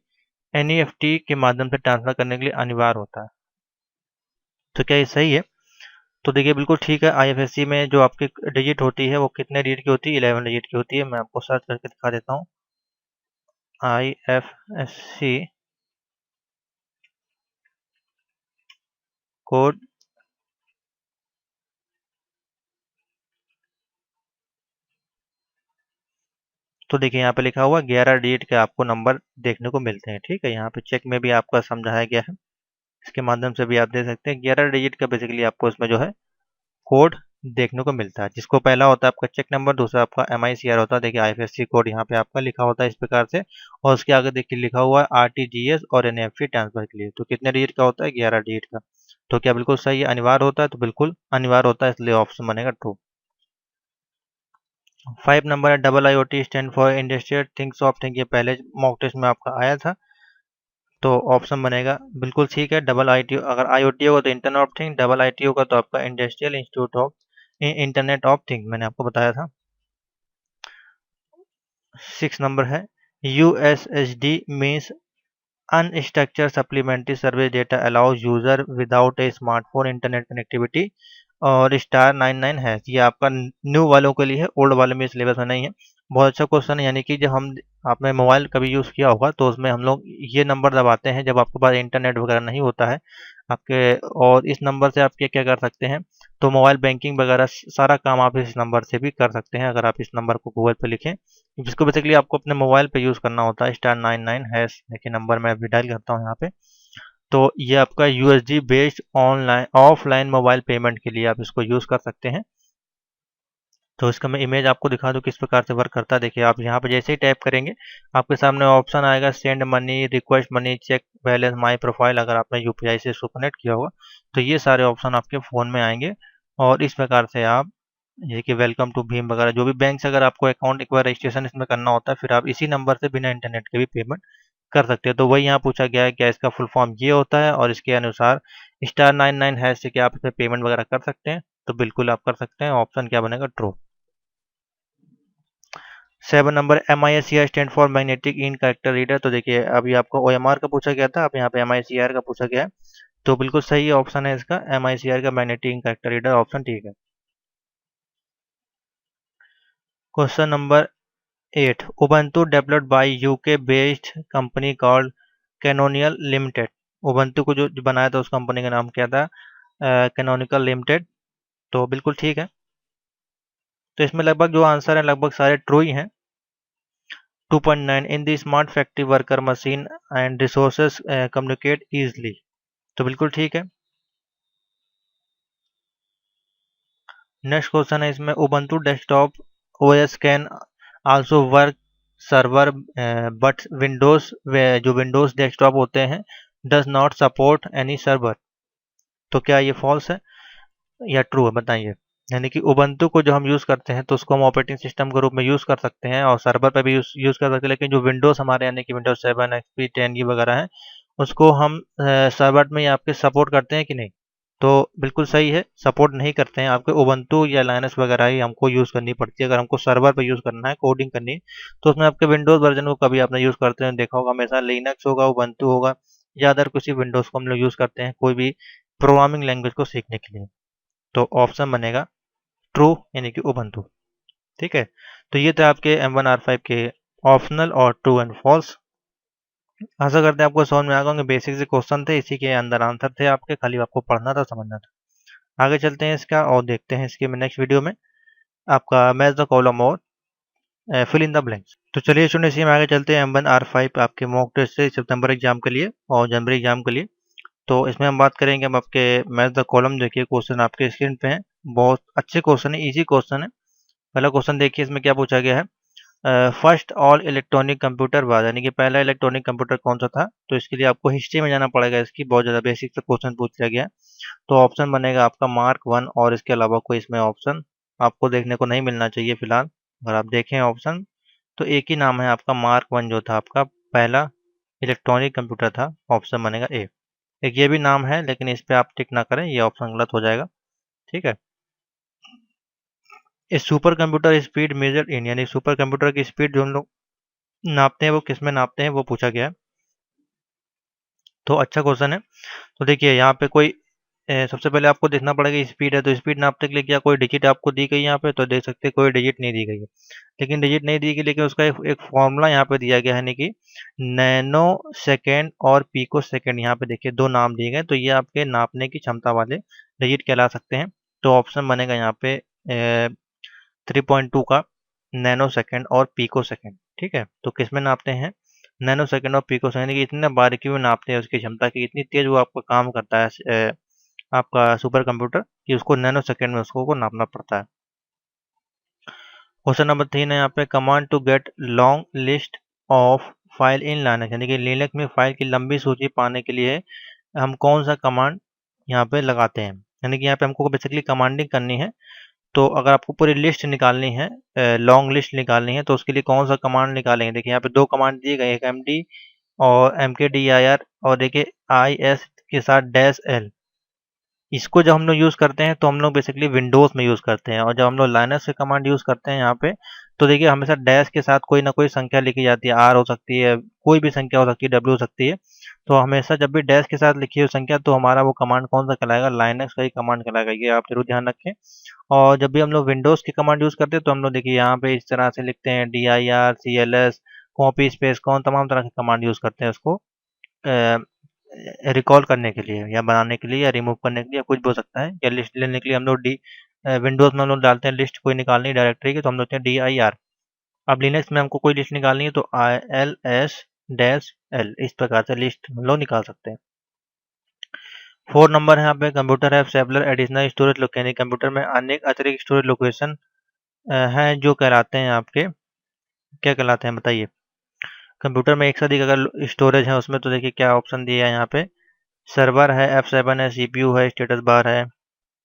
NEFT के माध्यम से ट्रांसफर करने के लिए अनिवार्य होता है। तो क्या ये सही है? तो देखिए बिल्कुल ठीक है। IFSC में जो आपकी डिजिट होती है वो कितने डिजिट की होती है, 11 डिजिट की होती है। मैं आपको सर्च करके दिखा देता हूँ। IFSC कोड, तो देखिए यहाँ पे लिखा हुआ 11 डिजिट के आपको नंबर देखने को मिलते हैं। ठीक है, यहाँ पे चेक में भी आपका समझाया गया है, इसके माध्यम से भी आप देख सकते हैं। 11 डिजिट का बेसिकली आपको इसमें जो है कोड देखने को मिलता है, जिसको पहला होता है आपका चेक नंबर, दूसरा आपका MICR होता है। देखिए IFSC कोड यहाँ पे आपका लिखा होता है इस प्रकार से, और उसके आगे देखिए लिखा हुआ है RTGS और NEFT ट्रांसफर के लिए। तो कितने डिजिट का होता है, 11 डिजिट का। तो क्या बिल्कुल सही है, अनिवार्य होता है, तो बिल्कुल अनिवार्य होता है, इसलिए ऑप्शन बनेगा ट्रू। 5 नंबर है, IIoT stand for industrial things of thing. ये पहले मॉक टेस्ट में आपका आया था, तो ऑप्शन बनेगा बिल्कुल ठीक है। IIoT, अगर IoT होगा तो इंटरनेट ऑफ थिंग, IT होगा तो आपका industrial institute of internet of thing, मैंने आपको बताया था। 6 नंबर है, USSD means unstructured supplementary service data allows user without a smartphone internet connectivity। और *99 है, ये आपका न्यू वालों के लिए है, ओल्ड वाले में सिलेबस में नहीं है। बहुत अच्छा क्वेश्चन है, यानी कि जब हम आपने मोबाइल कभी यूज़ किया होगा तो उसमें हम लोग ये नंबर दबाते हैं जब आपके पास इंटरनेट वगैरह नहीं होता है आपके, और इस नंबर से आप क्या क्या कर सकते हैं, तो मोबाइल बैंकिंग वगैरह सारा काम आप इस नंबर से भी कर सकते हैं अगर आप इस नंबर को गूगल पे लिखें, जिसको बेसिकली आपको अपने मोबाइल पे यूज़ करना होता है। *99# देखिए नंबर मैं अभी डायल करता हूँ यहाँ पे। तो ये आपका USD based online offline mobile payment के लिए आप इसको यूज़ कर सकते हैं। तो इसका मैं इमेज आपको दिखा दूँ किस प्रकार से वर्क करता है। देखिए आप यहाँ पे जैसे ही टैप करेंगे आपके सामने ऑप्शन आएगा send money, request money, check balance, my profile, अगर आपने यूपीआई से इसको कनेक्ट किया होगा तो ये सारे ऑप्शन आपके फ़ोन में आएंगे। और इस प्रकार से आप ये कि वेलकम टू भीम वगैरह जो भी बैंक से अगर आपको अकाउंट एक बार रजिस्ट्रेशन इसमें करना होता है, फिर आप इसी नंबर से बिना इंटरनेट के भी पेमेंट कर सकते हैं। तो वही यहाँ पूछा गया है क्या इसका फुल फॉर्म ये होता है, और इसके अनुसार *99# से क्या आप इसमें पेमेंट वगैरह कर सकते हैं, तो बिल्कुल आप कर सकते हैं। ऑप्शन क्या बनेगा, true. 7 number MISCR stand for magnetic ink character reader. तो देखिए अभी आपको OMR का पूछा गया था, अब यहाँ पे MICR का पूछा गया है, तो बिल्कुल सही ऑप्शन है इसका MICR का magnetic ink character reader, option ठीक है। Question number 8 Ubuntu developed by UK based company called Canonical Limited. Ubuntu को जो बनाया था उस कंपनी का नाम क्या था, कैनोनिकल लिमिटेड। तो बिल्कुल ठीक है। तो इसमें लगभग जो आंसर है लगभग सारे ट्रू ही हैं। 2.9 in the smart factory worker machine and resources communicate easily. तो बिल्कुल ठीक है। नेक्स्ट क्वेश्चन है इसमें Ubuntu desktop OS can also work server but Windows, जो विंडोज डेस्कटॉप होते हैं does not support any server. तो क्या ये फॉल्स है या ट्रू है, बताइए। यानी कि उबंटू को जो हम यूज़ करते हैं तो उसको हम ऑपरेटिंग सिस्टम के रूप में यूज़ कर सकते हैं और सर्वर पर भी यूज़ कर सकते हैं, लेकिन जो विंडोज़ हमारे यानी कि विंडोज 7 XP 10 ये वगैरह है उसको हम सर्वर में आपके सपोर्ट करते हैं कि नहीं। तो बिल्कुल सही है, सपोर्ट नहीं करते हैं। आपके उबंटू या लाइनस वगैरह ही हमको यूज़ करनी पड़ती है अगर हमको सर्वर पर यूज़ करना है, कोडिंग करनी है। तो उसमें आपके विंडोज़ वर्जन को कभी आपने यूज़ करते हैं देखा होगा, हमेशा लिनक्स होगा, उबंटू होगा, या अदर किसी विंडोज़ को हम लोग यूज़ करते हैं कोई भी प्रोग्रामिंग लैंग्वेज को सीखने के लिए। तो ऑप्शन बनेगा ट्रू यानी कि उबंटू। ठीक है। तो ये थे आपके M1R5 के ऑप्शनल और ट्रू एंड फॉल्स। आशा करते हैं आपको समझ में आ गए होंगे। बेसिक से क्वेश्चन थे, इसी के अंदर आंसर थे आपके, खाली आपको पढ़ना था, समझना था। आगे चलते हैं इसका और देखते हैं इसके नेक्स्ट वीडियो में आपका मैच द कॉलम और फिल इन द ब्लैंक्स। तो चलिए स्टूडेंट्स इसी में आगे चलते हैं M1R5 आपके मॉक टेस्ट से सितंबर एग्जाम के लिए और जनवरी एग्जाम के लिए। तो इसमें हम बात करेंगे हम आपके मैच द कॉलम। देखिए क्वेश्चन आपके स्क्रीन पे हैं, बहुत अच्छे क्वेश्चन है, इजी क्वेश्चन है। पहला क्वेश्चन देखिए इसमें क्या पूछा गया है। First all electronic computer was, यानी कि पहला इलेक्ट्रॉनिक कंप्यूटर कौन सा था। तो इसके लिए आपको हिस्ट्री में जाना पड़ेगा, इसकी बहुत ज़्यादा बेसिक से क्वेश्चन पूछ लिया गया है। तो ऑप्शन बनेगा आपका Mark 1, और इसके अलावा कोई इसमें ऑप्शन आपको देखने को नहीं मिलना चाहिए फिलहाल। अगर आप देखें ऑप्शन तो एक ही नाम है आपका Mark 1 जो था आपका पहला इलेक्ट्रॉनिक कंप्यूटर था, ऑप्शन बनेगा ए। एक ये भी नाम है लेकिन इस पर आप टिक ना करें, ये ऑप्शन गलत हो जाएगा। ठीक है। इस super computer speed measure in, यानी सुपर कंप्यूटर की स्पीड जो हम लोग नापते हैं वो किस में नापते हैं वो पूछा गया है। तो अच्छा क्वेश्चन है। तो देखिए यहाँ पे कोई सबसे पहले आपको देखना पड़ेगा स्पीड है, तो स्पीड नापने के लिए क्या कोई डिजिट आपको दी गई यहाँ पे, तो देख सकते हैं कोई डिजिट नहीं दी गई है। लेकिन डिजिट नहीं दी गई, लेकिन उसका एक फॉर्मूला यहाँ पे दिया गया है, यानी कि नैनो सेकेंड और पिको सेकेंड। यहाँ पे देखिए दो नाम दिए गए, तो ये आपके नापने की क्षमता वाले डिजिट कहला सकते हैं। तो ऑप्शन बनेगा यहाँ पे 3.2 का नैनो सेकेंड और पिको सेकेंड। ठीक है। तो किस में नापते हैं, नैनो सेकेंड और पिको सेकेंड की इतने बारीकी में नापते हैं उसकी क्षमता की, इतनी तेज वो आपका काम करता है आपका सुपर कंप्यूटर कि उसको नैनो सेकेंड में उसको नापना पड़ता है। क्वेश्चन नंबर 3 है यहाँ पे command to get long list of file in Linux, यानी कि लिनक्स में फाइल की लंबी सूची पाने के लिए हम कौन सा कमांड यहाँ पे लगाते हैं। यानी कि यहाँ पे हमको बेसिकली कमांडिंग करनी है। तो अगर आपको पूरी लिस्ट निकालनी है, लॉन्ग लिस्ट निकालनी है, तो उसके लिए कौन सा कमांड निकालेंगे। देखिए यहाँ पे दो कमांड दिए गए, एक MD और MKDIR, और देखिए IS के साथ -L। इसको जब हम लोग यूज़ करते हैं तो हम लोग बेसिकली विंडोज़ में यूज़ करते हैं, और जब हम लोग लाइनक्स के कमांड यूज़ करते हैं यहाँ पे, तो देखिए हमेशा डैश के साथ कोई ना कोई संख्या लिखी जाती है, आर हो सकती है, कोई भी संख्या हो सकती है, डब्ल्यू हो सकती है। तो हमेशा जब भी डैश के साथ लिखी हुई संख्या, तो हमारा वो कमांड कौन सा कहलाएगा, लाइनक्स का ही कमांड कहलाएगा, ये आप जरूर ध्यान रखें। और जब भी हम लोग विंडोज़ की कमांड यूज़ करते हैं तो हम लोग देखिए यहाँ पे इस तरह से लिखते हैं, dir cls कॉपी स्पेस कौन, तमाम तरह के कमांड यूज़ करते हैं उसको रिकॉल करने के लिए, या बनाने के लिए, या रिमूव करने के लिए, या कुछ भी हो सकता है, या लिस्ट लेने के लिए हम लोग विंडोज़ में हम लोग डालते हैं लिस्ट कोई निकालनी डायरेक्टरी की, तो हम लोग dir। अब लिनक्स में हमको कोई लिस्ट निकालनी है तो ILS-L इस प्रकार से लिस्ट हम लोग निकाल सकते हैं। 4 नंबर है यहाँ पे, कंप्यूटर है सेवरल एडिशनल स्टोरेज लोकेशन, यानी कंप्यूटर में अनेक अतिरिक्त स्टोरेज लोकेशन हैं जो कहलाते हैं आपके, क्या कहलाते हैं बताइए। कंप्यूटर में एक से अधिक अगर स्टोरेज है उसमें, तो देखिए क्या ऑप्शन दिया है यहाँ पे, सर्वर है, F7 है, CPU है, स्टेटस बार है।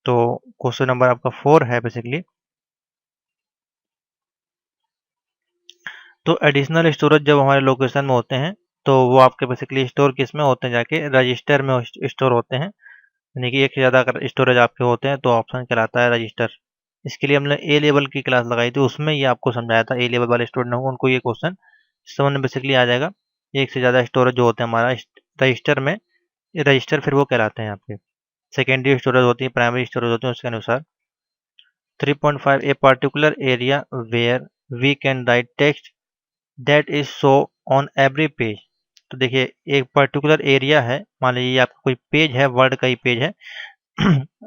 तो क्वेश्चन नंबर आपका 4 है बेसिकली। तो एडिशनल स्टोरेज जब हमारे लोकेशन में होते हैं, तो वो आपके बेसिकली स्टोर किस में होते हैं, जाके रजिस्टर में स्टोर होते हैं, यानी कि एक से ज़्यादा अगर स्टोरेज आपके होते हैं तो ऑप्शन कहलाता है रजिस्टर। इसके लिए हमने ए लेवल की क्लास लगाई थी, उसमें ये आपको समझाया था, ए लेवल वाले स्टूडेंट होंगे उनको ये क्वेश्चन समझ में बेसिकली आ जाएगा। एक से ज़्यादा स्टोरेज जो होते हैं हमारा रजिस्टर में, रजिस्टर फिर वो कहलाते हैं आपके। सेकेंडरी स्टोरेज होती है, प्राइमरी स्टोरेज होती है, उसके अनुसार। 3.5 a particular area where we can write text that is show on every page. तो देखिए एक पर्टिकुलर एरिया है, मान लीजिए आपका कोई पेज है, वर्ड का ही पेज है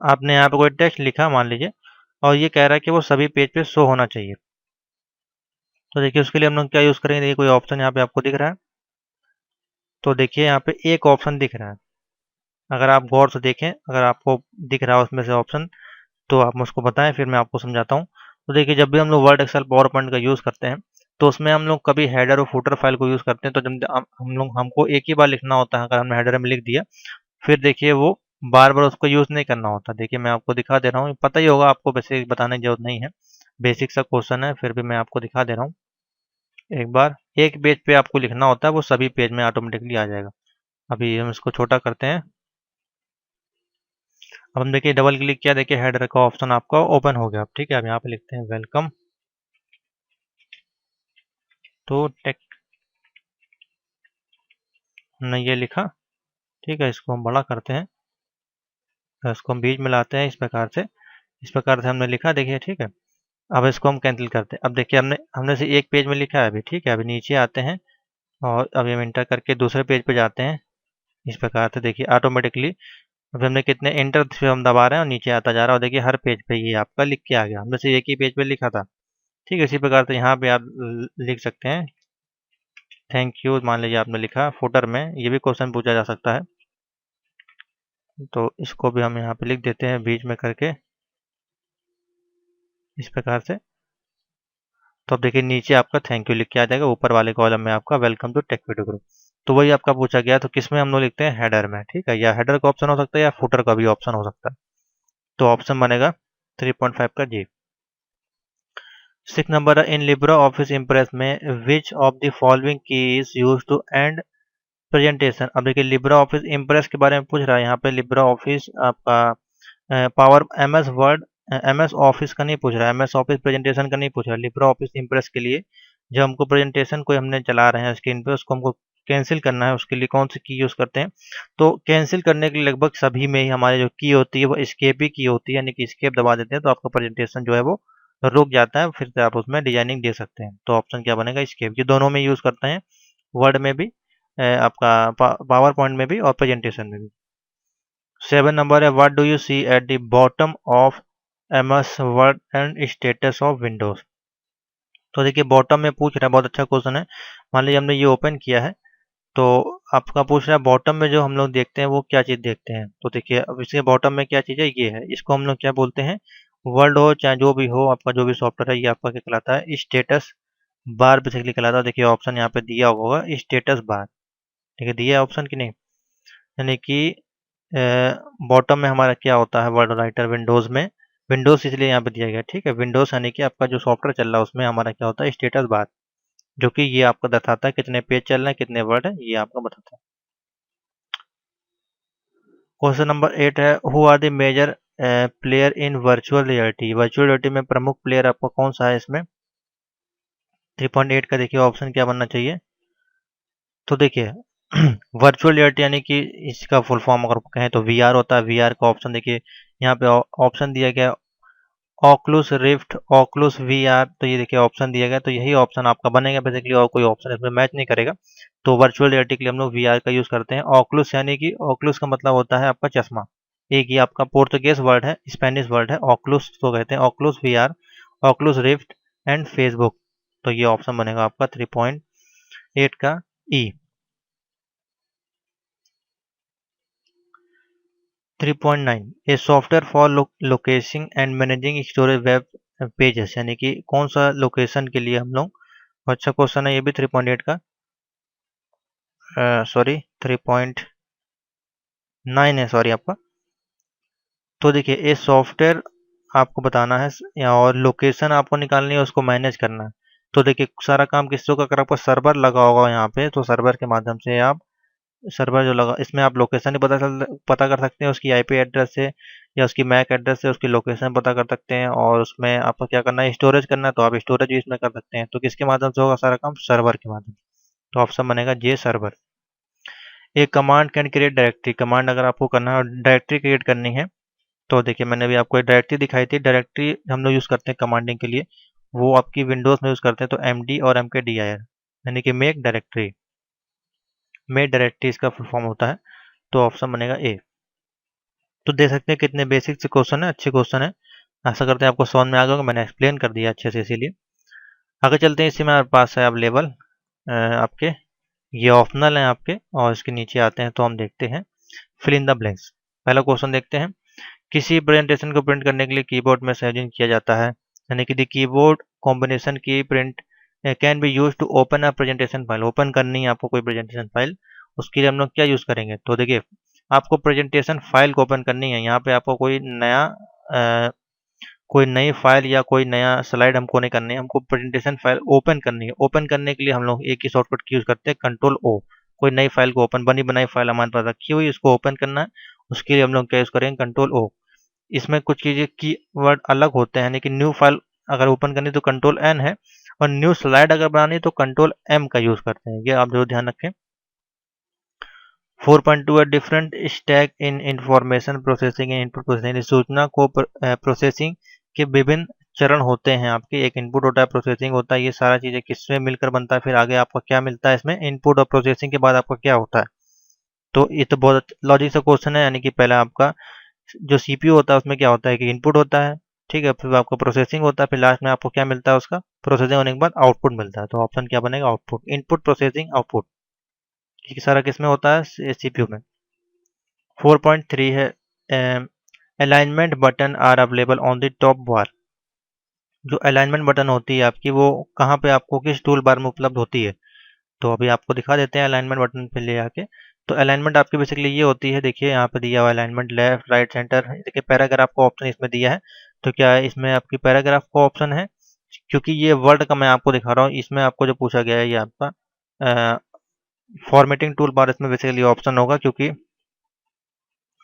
आपने यहाँ पे कोई टेक्स्ट लिखा मान लीजिए, और ये कह रहा है कि वो सभी पेज पे शो होना चाहिए। तो देखिए उसके लिए हम लोग क्या यूज़ करेंगे, देखिए कोई ऑप्शन यहाँ पे आपको दिख रहा है, तो देखिए यहाँ पे एक ऑप्शन दिख रहा है, अगर आप गौर से देखें, अगर आपको दिख रहा है उसमें से ऑप्शन, तो आप मुझको बताएं, फिर मैं आपको समझाता हूँ। तो देखिए जब भी हम लोग वर्ड, एक्सेल, पावर पॉइंट का यूज़ करते हैं, तो उसमें हम लोग कभी हेडर और फुटर फाइल को यूज़ करते हैं, तो जब हम लोग, हमको एक ही बार लिखना होता है, अगर हमने हेडर में लिख दिया, फिर देखिए वो बार बार उसको यूज़ नहीं करना होता। देखिए मैं आपको दिखा दे रहा हूँ, पता ही होगा आपको, वैसे बताने की जरूरत नहीं है, बेसिक सा क्वेश्चन है, फिर भी मैं आपको दिखा दे रहा हूँ। एक बार एक पेज पे आपको लिखना होता है, वो सभी पेज में ऑटोमेटिकली आ जाएगा। अभी हम इसको छोटा करते हैं। अब हम देखिए डबल क्लिक किया, देखिए हेडर का ऑप्शन आपका ओपन हो गया। अब ठीक है, अब यहाँ पे लिखते हैं वेलकम तो टेक, हमने ये लिखा। ठीक है, इसको हम बड़ा करते हैं, तो इसको हम बीच में लाते हैं, इस प्रकार से हमने लिखा, देखिए ठीक है। अब इसको हम कैंसिल करते हैं। अब देखिए हमने हमने से एक पेज में लिखा है अभी, ठीक है, अभी नीचे आते हैं, और अभी हम इंटर करके दूसरे पेज पे जाते हैं। इस प्रकार से देखिए ऑटोमेटिकली अभी हमने कितने एंटर से हम दबा रहे हैं, और नीचे आता जा रहा है, और देखिए हर पेज पे ये आपका लिख के आ गया, हमने से एक ही पेज पे लिखा था। ठीक है, इसी प्रकार से यहाँ पे आप लिख सकते हैं थैंक यू, मान लीजिए आपने लिखा फुटर में, ये भी क्वेश्चन पूछा जा सकता है, तो इसको भी हम यहाँ पे लिख देते हैं बीच में करके, इस प्रकार से। तो अब देखिए नीचे आपका थैंक यू लिख के आ जाएगा, ऊपर वाले कॉलम में आपका welcome to tech video group. तो वही आपका पूछा गया, तो किस में हम लोग लिखते हैं, हेडर में। ठीक है, या हेडर का ऑप्शन हो सकता है, या फुटर का भी ऑप्शन हो सकता है। तो ऑप्शन बनेगा 3.5 का G. 6 number in LibreOffice Impress में which of the following key is use to end presentation. अब देखिए लिब्रा ऑफिस इम्प्रेस के बारे में पूछ रहा है यहाँ पे, लिब्रा ऑफिस आपका power MS word, MS office का नहीं पूछ रहा है, MS ऑफिस प्रेजेंटेशन का नहीं पूछ रहा है। लिब्रा ऑफिस इम्प्रेस के लिए जब हमको प्रेजेंटेशन कोई हमने चला रहे हैं स्क्रीन पे, उसको हमको कैंसिल करना है, उसके लिए कौन सी की यूज़ करते हैं, तो कैंसिल करने के लिए लगभग सभी में ही हमारे जो की होती है वो एस्केप ही की होती है, यानी कि एस्केप दबा देते हैं तो आपका प्रेजेंटेशन जो है वो रुक जाता है, फिर से आप उसमें डिजाइनिंग दे सकते हैं। तो ऑप्शन क्या बनेगा, एस्केप। ये दोनों में यूज़ करते हैं, वर्ड में भी, आपका पावर पॉइंट में भी, और प्रेजेंटेशन में भी। 7 नंबर है, what do you see at the bottom of MS Word and status of Windows. तो देखिए बॉटम में पूछ रहा है, बहुत अच्छा क्वेश्चन है। मान लीजिए हमने ये ओपन किया है, तो आपका पूछ रहा है बॉटम में जो हम लोग देखते हैं वो क्या चीज़ देखते हैं। तो देखिए अब इसके बॉटम में क्या चीज़ है, ये है, इसको हम लोग क्या बोलते हैं, वर्ड हो चाहे जो भी हो, आपका जो भी सॉफ्टवेयर है, ये आपका क्या कहलाता है, स्टेटस बार बेसिकली कहलाता है। देखिए ऑप्शन यहाँ पे दिया होगा स्टेटस बार, ठीक है, दिया है ऑप्शन की नहीं, यानी कि बॉटम में हमारा क्या होता है, वर्ड राइटर विंडोज़ में, विंडोज़ इसलिए यहाँ पे दिया गया, ठीक है, विंडोज़ यानी कि आपका जो सॉफ्टवेयर चल रहा है उसमें हमारा क्या होता है, स्टेटस बार, जो कि ये आपको बताता है कितने पेज चल रहे हैं, कितने वर्ड है, ये आपको बताता है। क्वेश्चन नंबर 8 है, who are the major player in virtual reality. Virtual reality में प्रमुख प्लेयर आपका कौन सा है इसमें। 3.8 का देखिए ऑप्शन क्या बनना चाहिए। तो देखिए वर्चुअल रियलिटी यानी कि इसका फुल फॉर्म अगर कहें तो वीआर होता है। वीआर का ऑप्शन देखिए यहाँ पे ऑप्शन दिया गया ऑक्लूस रिफ्ट, ऑक्लूस वीआर। तो ये देखिए ऑप्शन दिया गया, तो यही ऑप्शन आपका बनेगा बेसिकली, और कोई ऑप्शन इसमें मैच नहीं करेगा। तो वर्चुअल रियलिटी के लिए हम लोग वीआर का यूज़ करते हैं। ऑक्लूस यानी कि ऑक्लूस का मतलब होता है आपका चश्मा। एक ये आपका पोर्तुगेज वर्ड है, स्पेनिश वर्ड है। ऑक्लूस तो कहते हैं Oculus VR, Oculus Rift and Facebook. तो ये ऑप्शन बनेगा आपका 3.8 का E. 3.9 a software for locating and managing storage web pages, यानी कि कौन सा लोकेशन के लिए हम लोग। अच्छा क्वेश्चन है ये भी 3.8 का, सॉरी 3.9 है सॉरी आपका। तो देखिए ये सॉफ्टवेयर आपको बताना है और लोकेशन आपको निकालनी है, उसको मैनेज करना है। तो देखिए सारा काम किसको का, अगर आपको सर्वर लगा होगा यहाँ पे तो सर्वर के माध्यम से आप, सर्वर जो लगा इसमें आप लोकेशन ही पता कर सकते हैं उसकी आईपी एड्रेस से, या उसकी मैक एड्रेस से उसकी लोकेशन पता कर सकते हैं। और उसमें आपको क्या करना है, स्टोरेज करना है, तो आप स्टोरेज भी इसमें कर सकते हैं। तो किसके माध्यम से होगा सारा काम, सर्वर के माध्यम से। तो ऑप्शन बनेगा जे सर्वर। एक command can create directory, command अगर आपको करना है और डायरेक्टरी क्रिएट करनी है, तो देखिए मैंने अभी आपको एक डायरेक्टरी दिखाई थी। डायरेक्टरी हम लोग यूज़ करते हैं कमांडिंग के लिए, वो आपकी विंडोज़ में यूज़ करते हैं। तो एमडी और mkdir यानी कि मेक डायरेक्टरी, मेक डायरेक्टरी इसका फुल फॉर्म होता है। तो ऑप्शन बनेगा ए। तो देख सकते हैं कितने बेसिक से क्वेश्चन है, अच्छे क्वेश्चन है। आशा करते हैं आपको समझ में आ गया होगा, मैंने एक्सप्लेन कर दिया अच्छे से, इसीलिए आगे चलते हैं। इसी में हमारे पास है अब लेवल आपके, ये ऑप्शनल है आपके, और इसके नीचे आते हैं तो हम देखते हैं फिल इन द ब्लैंक्स। पहला क्वेश्चन देखते हैं, किसी प्रेजेंटेशन को प्रिंट करने के लिए कीबोर्ड में संयोजन किया जाता है, यानी कि the keyboard combination key print can be use to open a presentation file. Open करनी है आपको कोई प्रेजेंटेशन फाइल, उसके लिए हम लोग क्या यूज़ करेंगे। तो देखिए आपको प्रेजेंटेशन फाइल को ओपन करनी है, यहाँ पे आपको कोई नई फाइल या कोई नया स्लाइड हमको नहीं करनी है, हमको प्रेजेंटेशन फाइल ओपन करनी है। ओपन करने के लिए हम लोग एक ही शॉर्टकट की यूज़ करते हैं, कंट्रोल ओ। कोई नई फाइल को ओपन, बनी बनाई फाइल हमारे पास रखी हुई, उसको ओपन करना है, उसके लिए हम लोग क्या यूज़ करेंगे, कंट्रोल ओ। इसमें कुछ चीज़ें की वर्ड अलग होते हैं, यानी कि न्यू फाइल अगर ओपन करनी तो कंट्रोल एन है, और न्यू स्लाइड अगर बनानी तो कंट्रोल एम का यूज़ करते हैं। ये आप जरूर ध्यान रखें। 4.2 different stack in information processing and input processing. सूचना को प्रोसेसिंग के विभिन्न चरण होते हैं आपके। एक इनपुट होता है, प्रोसेसिंग होता है, ये सारा चीज़ें किसमें मिलकर बनता है, फिर आगे आपका क्या मिलता है इसमें, इनपुट और प्रोसेसिंग के बाद आपका क्या होता है। तो ये तो बहुत लॉजिक सा क्वेश्चन है, यानी कि पहला आपका जो सीपीयू होता है उसमें क्या होता है कि इनपुट होता है, ठीक है, फिर आपका प्रोसेसिंग होता है, फिर लास्ट में आपको क्या मिलता है, उसका प्रोसेसिंग होने के बाद आउटपुट मिलता है। तो ऑप्शन क्या बनेगा, आउटपुट। इनपुट प्रोसेसिंग आउटपुट, ये सारा किसमें होता है, सीपीयू में। 4.3 है, alignment button are available on the top bar. जो अलाइनमेंट बटन होती है आपकी, वो कहाँ पे आपको किस टूल बार में उपलब्ध होती है। तो अभी आपको दिखा देते हैं अलाइनमेंट बटन पे ले आके। तो अलाइनमेंट आपकी बेसिकली ये होती है, देखिए यहाँ पे दिया हुआ अलाइनमेंट लेफ्ट राइट सेंटर। देखिए पैराग्राफ का ऑप्शन इसमें दिया है, तो क्या है इसमें आपकी पैराग्राफ का ऑप्शन है, क्योंकि ये वर्ड का मैं आपको दिखा रहा हूँ। इसमें आपको जो पूछा गया है ये आपका फॉर्मेटिंग टूल बार इसमें बेसिकली ऑप्शन होगा, क्योंकि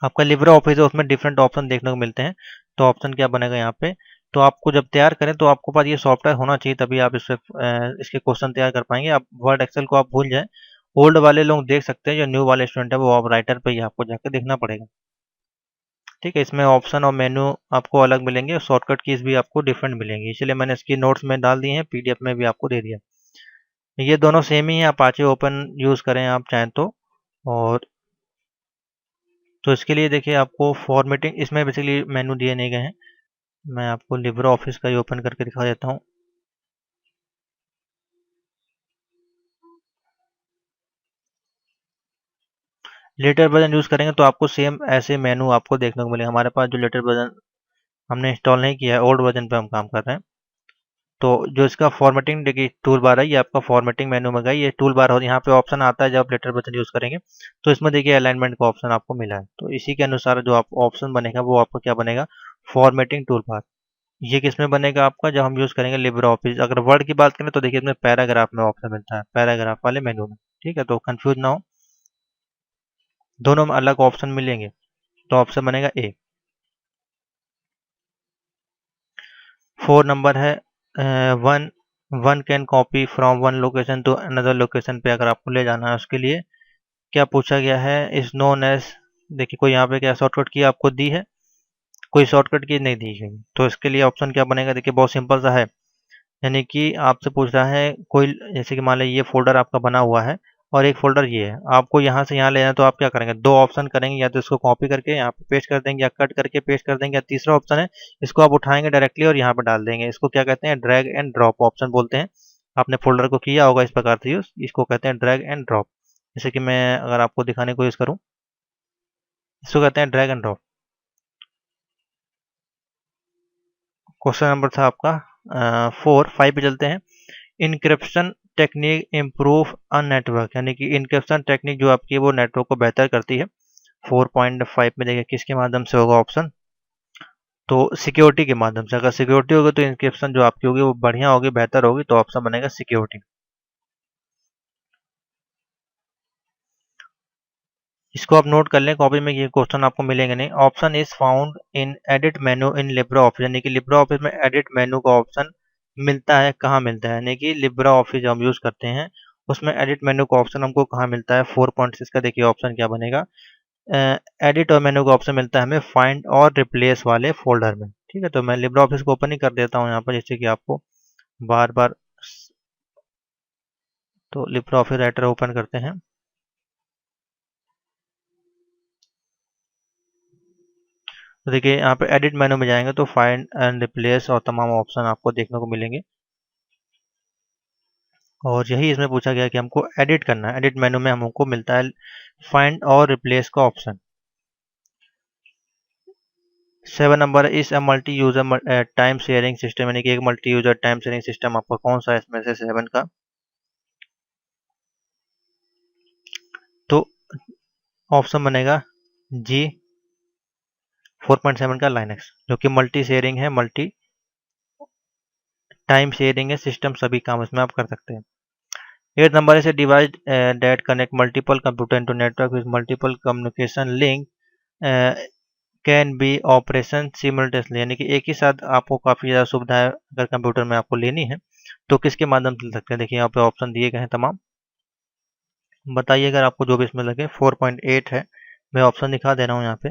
आपका लिब्रे ऑफिस है उसमें डिफरेंट ऑप्शन देखने को मिलते हैं। तो ऑप्शन क्या बनेगा यहाँ पे, तो आपको जब तैयार करें तो आपको पास ये सॉफ्टवेयर होना चाहिए, तभी आप इससे इसके क्वेश्चन तैयार कर पाएंगे। आप वर्ड एक्सेल को आप भूल जाएं, ओल्ड वाले लोग देख सकते हैं, जो न्यू वाले स्टूडेंट है वो आप राइटर पे ही आपको जाकर देखना पड़ेगा। ठीक है, इसमें ऑप्शन और मेन्यू आपको अलग मिलेंगे, शॉर्टकट कीज भी आपको डिफरेंट मिलेंगी, इसलिए मैंने इसकी नोट्स में डाल दी हैं, पीडीएफ में भी आपको दे दिया। ये दोनों सेम ही है, अपाचे ओपन यूज़ करें आप चाहें तो। और तो इसके लिए देखिए आपको फॉर्मेटिंग, इसमें बेसिकली मेनू दिए नहीं गए हैं। मैं आपको लिब्रे ऑफिस का ही ओपन करके दिखा देता हूँ। लेटेस्ट वर्जन यूज़ करेंगे तो आपको सेम ऐसे मेनू आपको देखने को मिलेगा। हमारे पास जो लेटेस्ट वर्जन हमने इंस्टॉल नहीं किया है, ओल्ड वर्जन पे हम काम कर रहे हैं। तो जो इसका फॉर्मेटिंग देखिए टूल बार है, ये आपका फॉर्मेटिंग मेनू में गई, ये टूल बार हो, यहाँ पे ऑप्शन आता है जब आप लेटेस्ट वर्जन यूज़ करेंगे। तो इसमें देखिए अलाइनमेंट का ऑप्शन आपको मिला है, तो इसी के अनुसार जो आप ऑप्शन बनेगा वो आपको क्या बनेगा, फॉर्मेटिंग टूल बार। ये किसमें बनेगा आपका, जब हम यूज़ करेंगे लिब्रे ऑफिस। अगर वर्ड की बात करें तो देखिए इसमें पैराग्राफ में ऑप्शन मिलता है, पैराग्राफ वाले मेनू में। ठीक है, तो कंफ्यूज ना हो, दोनों में अलग ऑप्शन मिलेंगे। तो ऑप्शन बनेगा ए। 4 नंबर है one one can copy from one location to another location पे अगर आपको ले जाना है उसके लिए क्या पूछा गया है, इज नोन एज। देखिए कोई यहाँ पे क्या शॉर्टकट की आपको दी है, कोई शॉर्टकट की नहीं दी गई, तो इसके लिए ऑप्शन क्या बनेगा, देखिए बहुत सिंपल सा है। यानी कि आपसे पूछ रहा है कोई, जैसे कि मान लीजिए ये फ़ोल्डर आपका बना हुआ है और एक फ़ोल्डर ये है, आपको यहाँ से यहाँ लेना है तो आप क्या करेंगे, 2 ऑप्शन करेंगे, या तो इसको कॉपी करके यहाँ पे पेस्ट कर देंगे या कट करके पेस्ट कर देंगे, या तीसरा ऑप्शन है इसको आप उठाएँगे डायरेक्टली और यहाँ पे डाल देंगे। इसको क्या कहते हैं, ड्रैग एंड ड्रॉप ऑप्शन बोलते हैं। आपने फ़ोल्डर को किया होगा इस प्रकार से यूज़, इसको कहते हैं ड्रैग एंड ड्रॉप। जैसे कि मैं अगर आपको दिखाने की कोशिश करूँ, इसको कहते हैं drag and drop. Question number था आपका 5 पे चलते हैं। Encryption technique improve a network, यानी कि इनक्रिप्शन टेक्निक जो आपकी है वो नेटवर्क को बेहतर करती है। 4.5 में देखिए किसके माध्यम से होगा ऑप्शन, तो सिक्योरिटी के माध्यम से। अगर सिक्योरिटी होगी तो इनक्रिप्शन जो आपकी होगी वो बढ़िया होगी, बेहतर होगी, तो ऑप्शन बनेगा सिक्योरिटी। इसको आप नोट कर लें कॉपी में, ये क्वेश्चन आपको मिलेंगे नहीं। Option is found in edit menu in Libra office, यानी कि लिब्रा ऑफिस में एडिट मेन्यू का ऑप्शन मिलता है, कहाँ मिलता है, यानी कि लिब्रा ऑफिस जो हम यूज़ करते हैं उसमें एडिट मेन्यू का ऑप्शन हमको कहाँ मिलता है। 4.6 का देखिए ऑप्शन क्या बनेगा, एडिट और मेन्यू का ऑप्शन मिलता है हमें फाइंड और रिप्लेस वाले फोल्डर में। ठीक है, तो मैं लिब्रा ऑफिस को ओपन ही कर देता हूँ यहाँ पर, जिससे कि आपको बार बार, तो लिब्रा ऑफिस राइटर ओपन करते हैं। तो देखिए यहाँ पे एडिट मेनू में जाएंगे तो फाइंड एंड रिप्लेस और तमाम ऑप्शन आपको देखने को मिलेंगे, और यही इसमें पूछा गया कि हमको एडिट करना है। एडिट मेनू में हमको मिलता है फाइंड और रिप्लेस का ऑप्शन। 7 नंबर इस a multi user time sharing system, यानी कि एक multi user time sharing system आपका कौन सा है इसमें से 7 का, तो ऑप्शन बनेगा जी। 4.7 का लाइनक्स, जो कि मल्टी शेयरिंग है, मल्टी टाइम शेयरिंग है सिस्टम, सभी काम इसमें आप कर सकते हैं। 8 number is a device that connect multiple computer into network with multiple communication link can be operation simultaneously, यानी कि एक ही साथ आपको काफ़ी ज़्यादा सुविधाएं अगर कंप्यूटर में आपको लेनी है तो किसके माध्यम से ले सकते हैं। देखिए यहाँ पे ऑप्शन दिए गए हैं तमाम, बताइए अगर आपको जो भी इसमें लगे। 4.8 है, मैं ऑप्शन दिखा दे रहा हूँ यहाँ पे।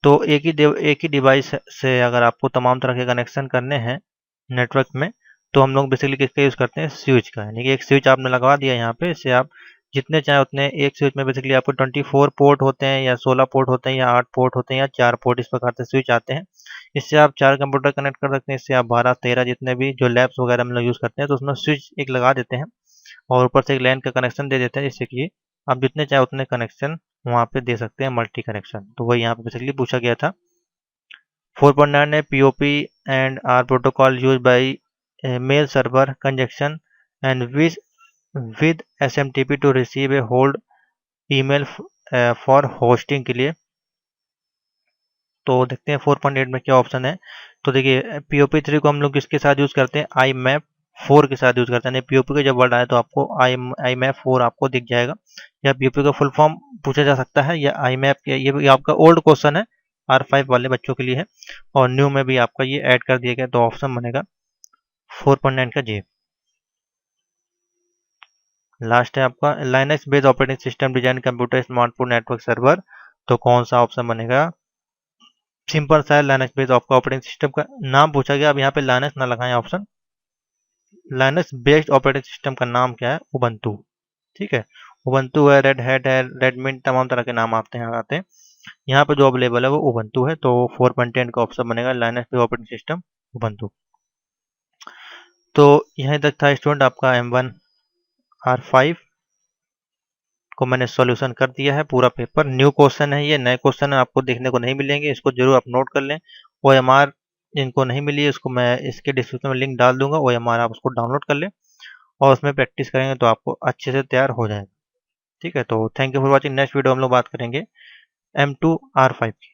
तो एक ही डिवाइस से अगर आपको तमाम तरह के कनेक्शन करने हैं नेटवर्क में, तो हम लोग बेसिकली किसका यूज़ करते हैं, स्विच का। यानी कि एक स्विच आपने लगवा दिया यहाँ पे, इससे आप जितने चाहे उतने, एक स्विच में बेसिकली आपको 24 पोर्ट होते हैं या 16 पोर्ट होते हैं या 8 पोर्ट होते हैं या 4 पोर्ट, इस प्रकार से स्विच आते हैं। इससे आप 4 कंप्यूटर कनेक्ट कर सकते हैं, इससे आप 12-13 जितने भी जो लैब्स वगैरह हम लोग यूज़ करते हैं तो उसमें स्विच एक लगा देते हैं और ऊपर से एक लैन का कनेक्शन दे देते हैं, जिससे कि आप जितने चाहे उतने कनेक्शन वहाँ पे दे सकते हैं, मल्टी कनेक्शन। तो वही यहाँ पे बेसिकली पूछा गया था। 4.9 है POP and are protocol use by mail server conjunction and with SMTP to receive a hold email for hosting के लिए। तो देखते हैं 4.8 में क्या ऑप्शन है। तो देखिए POP3 को हम लोग किसके साथ यूज़ करते हैं, IMAP4 के साथ यूज़ करते हैं। POP का जब वर्ड आए तो आपको IMAP4 आपको दिख जाएगा, या POP का फुल फॉर्म पूछा जा सकता है, या IMAP के, ये आपका ओल्ड क्वेश्चन है, R5 वाले बच्चों के लिए है, और न्यू में भी आपका ये ऐड कर दिया गया, तो ऑप्शन बनेगा 4.9 का जी। लास्ट है आपका Linux based operating system design computer smartphone network server, तो कौन सा ऑप्शन बनेगा, सिंपल सा है लाइनक्स बेस्ड आपका ऑपरेटिंग सिस्टम का नाम पूछा गया। अब यहाँ पे लाइनक्स ना लगाएं option, Linux based operating system का नाम क्या है, उबंटू। ठीक है, उबंटू है, रेड हैट है, रेडमिंट, तमाम तरह के नाम आते हैं। यहाँ पे जो अवेलेबल है वो उबंटू है, तो 4.10 का ऑप्शन बनेगा Linux based operating system Ubuntu. तो यहीं तक था स्टूडेंट आपका M1R5 को मैंने सॉल्यूशन कर दिया है पूरा पेपर। न्यू क्वेश्चन है, ये नए क्वेश्चन आपको देखने को नहीं मिलेंगे, इसको जरूर आप नोट कर लें। OMR जिनको नहीं मिली है उसको मैं इसके डिस्क्रिप्शन में लिंक डाल दूंगा, OMR आप उसको डाउनलोड कर लें और उसमें प्रैक्टिस करेंगे तो आपको अच्छे से तैयार हो जाएगा। ठीक है, तो thank you for watching. Next video हम लोग बात करेंगे M2R5 की।